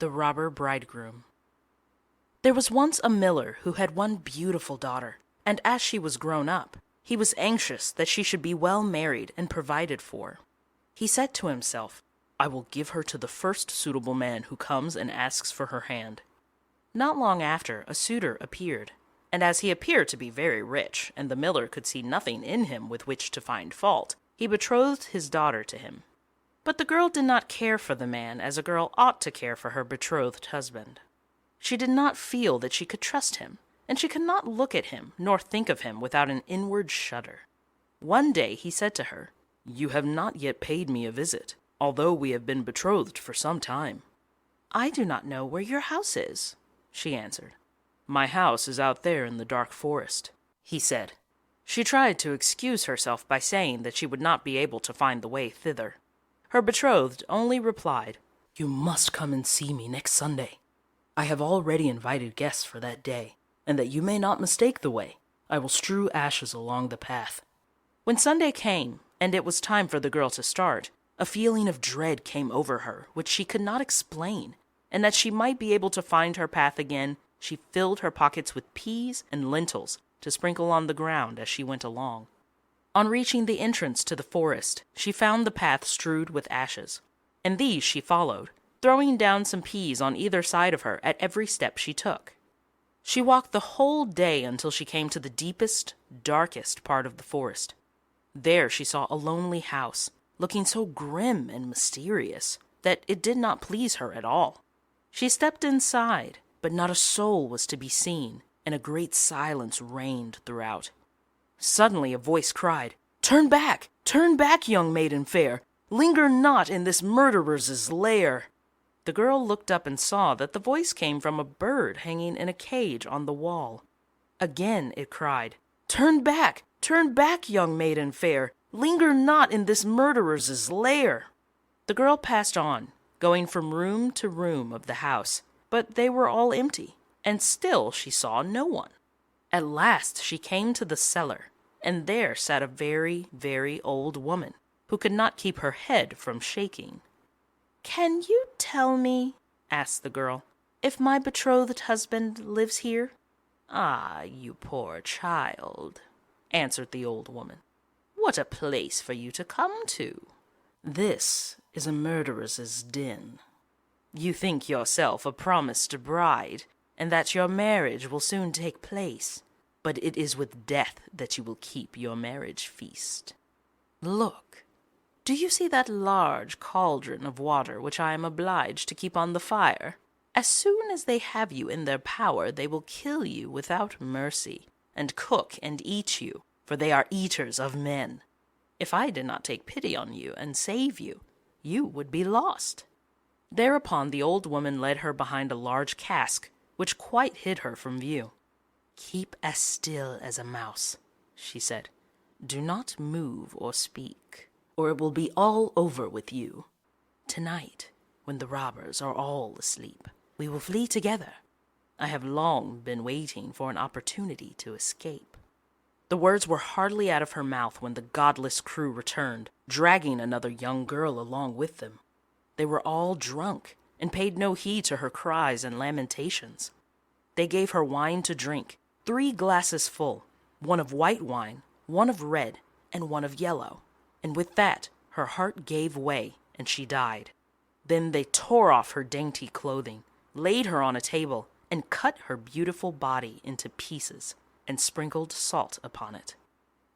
The Robber Bridegroom. There was once a miller who had one beautiful daughter, and as she was grown up, he was anxious that she should be well married and provided for. He said to himself, "I will give her to the first suitable man who comes and asks for her hand." Not long after, a suitor appeared, and as he appeared to be very rich, and the miller could see nothing in him with which to find fault, he betrothed his daughter to him. But the girl did not care for the man as a girl ought to care for her betrothed husband. She did not feel that she could trust him, and she could not look at him nor think of him without an inward shudder. One day he said to her, "You have not yet paid me a visit, although we have been betrothed for some time." "I do not know where your house is," she answered. "My house is out there in the dark forest," he said. She tried to excuse herself by saying that she would not be able to find the way thither. Her betrothed only replied, "You must come and see me next Sunday. I have already invited guests for that day, and that you may not mistake the way, I will strew ashes along the path." When Sunday came, and it was time for the girl to start, a feeling of dread came over her which she could not explain, and that she might be able to find her path again, she filled her pockets with peas and lentils to sprinkle on the ground as she went along. On reaching the entrance to the forest, she found the path strewed with ashes, and these she followed, throwing down some peas on either side of her at every step she took. She walked the whole day until she came to the deepest, darkest part of the forest. There she saw a lonely house, looking so grim and mysterious that it did not please her at all. She stepped inside, but not a soul was to be seen, and a great silence reigned throughout. Suddenly a voice cried, "Turn back, young maiden fair! Linger not in this murderer's lair!" The girl looked up and saw that the voice came from a bird hanging in a cage on the wall. Again it cried, turn back, young maiden fair! Linger not in this murderer's lair!" The girl passed on, going from room to room of the house, but they were all empty, and still she saw no one. At last she came to the cellar, and there sat a very, very old woman, who could not keep her head from shaking. "Can you tell me," asked the girl, "if my betrothed husband lives here?" "Ah, you poor child," answered the old woman. "What a place for you to come to! This is a murderer's den. You think yourself a promised bride, and that your marriage will soon take place, but it is with death that you will keep your marriage feast. Look, do you see that large cauldron of water which I am obliged to keep on the fire? As soon as they have you in their power, they will kill you without mercy, and cook and eat you, for they are eaters of men. If I did not take pity on you and save you, you would be lost." Thereupon the old woman led her behind a large cask, which quite hid her from view. "Keep as still as a mouse," she said. "Do not move or speak, or it will be all over with you. Tonight, when the robbers are all asleep, we will flee together. I have long been waiting for an opportunity to escape." The words were hardly out of her mouth when the godless crew returned, dragging another young girl along with them. They were all drunk, and paid no heed to her cries and lamentations. They gave her wine to drink, 3 glasses full, one of white wine, one of red, and one of yellow, and with that her heart gave way, and she died. Then they tore off her dainty clothing, laid her on a table, and cut her beautiful body into pieces, and sprinkled salt upon it.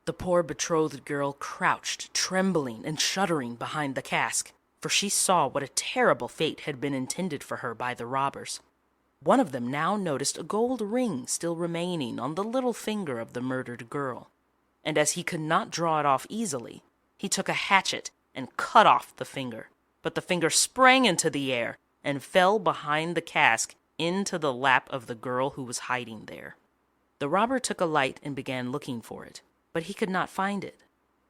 The poor betrothed girl crouched, trembling and shuddering behind the cask, for she saw what a terrible fate had been intended for her by the robbers. One of them now noticed a gold ring still remaining on the little finger of the murdered girl, and as he could not draw it off easily, he took a hatchet and cut off the finger, but the finger sprang into the air and fell behind the cask into the lap of the girl who was hiding there. The robber took a light and began looking for it, but he could not find it.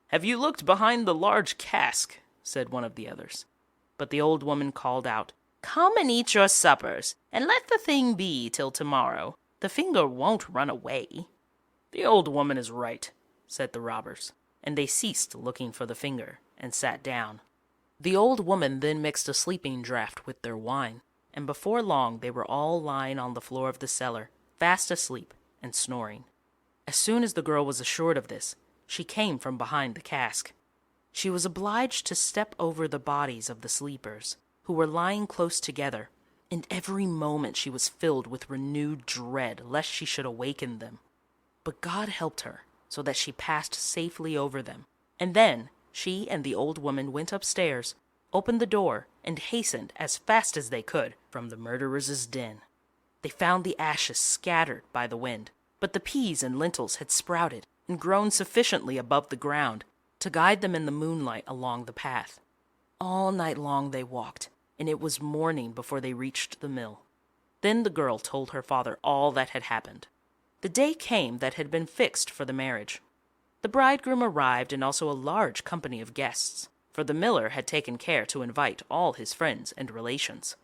"Have you looked behind the large cask?" said one of the others. But the old woman called out, "Come and eat your suppers, and let the thing be till tomorrow. The finger won't run away." "The old woman is right," said the robbers, and they ceased looking for the finger and sat down. The old woman then mixed a sleeping draught with their wine, and before long they were all lying on the floor of the cellar, fast asleep and snoring. As soon as the girl was assured of this, she came from behind the cask. She was obliged to step over the bodies of the sleepers, who were lying close together, and every moment she was filled with renewed dread lest she should awaken them. But God helped her, so that she passed safely over them, and then she and the old woman went upstairs, opened the door, and hastened as fast as they could from the murderers' den. They found the ashes scattered by the wind, but the peas and lentils had sprouted and grown sufficiently above the ground to guide them in the moonlight along the path. All night long they walked, and it was morning before they reached the mill. Then the girl told her father all that had happened. The day came that had been fixed for the marriage. The bridegroom arrived, and also a large company of guests, for the miller had taken care to invite all his friends and relations.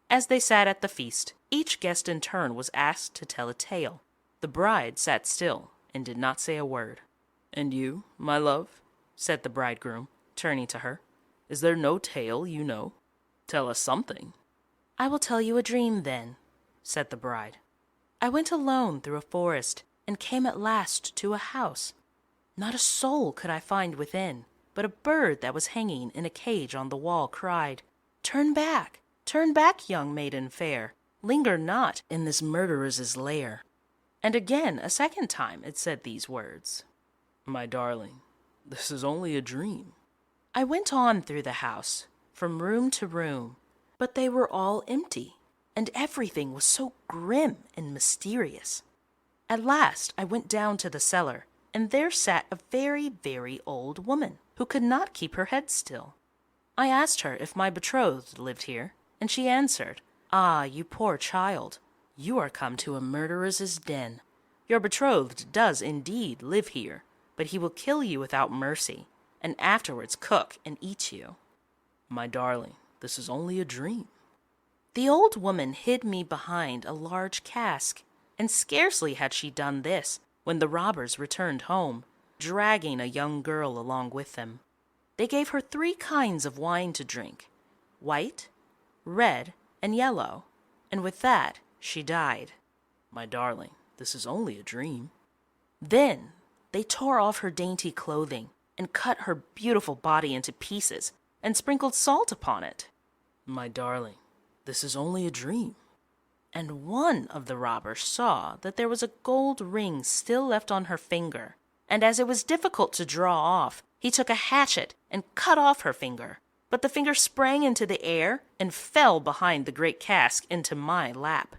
As they sat at the feast, each guest in turn was asked to tell a tale. The bride sat still and did not say a word. "And you, my love," said the bridegroom, turning to her, "is there no tale you know? Tell us something." "I will tell you a dream, then," said the bride. "I went alone through a forest and came at last to a house. Not a soul could I find within, but a bird that was hanging in a cage on the wall cried, 'Turn back, young maiden fair, linger not in this murderer's lair.' And again, a second time, it said these words, 'My darling, this is only a dream.' I went on through the house, from room to room, but they were all empty, and everything was so grim and mysterious. At last I went down to the cellar, and there sat a very, very old woman, who could not keep her head still. I asked her if my betrothed lived here, and she answered, 'Ah, you poor child, you are come to a murderer's den. Your betrothed does indeed live here, but he will kill you without mercy, and afterwards cook and eat you.' 'My darling, this is only a dream.' The old woman hid me behind a large cask, and scarcely had she done this when the robbers returned home, dragging a young girl along with them. They gave her 3 kinds of wine to drink, white, red, and yellow, and with that she died. 'My darling, this is only a dream.' Then they tore off her dainty clothing and cut her beautiful body into pieces and sprinkled salt upon it. 'My darling, this is only a dream.' And one of the robbers saw that there was a gold ring still left on her finger, and as it was difficult to draw off, he took a hatchet and cut off her finger. But the finger sprang into the air and fell behind the great cask into my lap.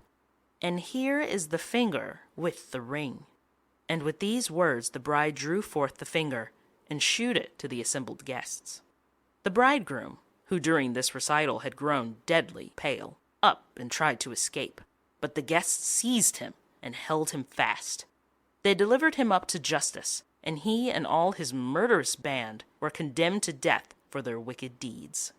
And here is the finger with the ring." And with these words the bride drew forth the finger and shewed it to the assembled guests. The bridegroom, who during this recital had grown deadly pale, up and tried to escape, but the guests seized him and held him fast. They delivered him up to justice, and he and all his murderous band were condemned to death for their wicked deeds.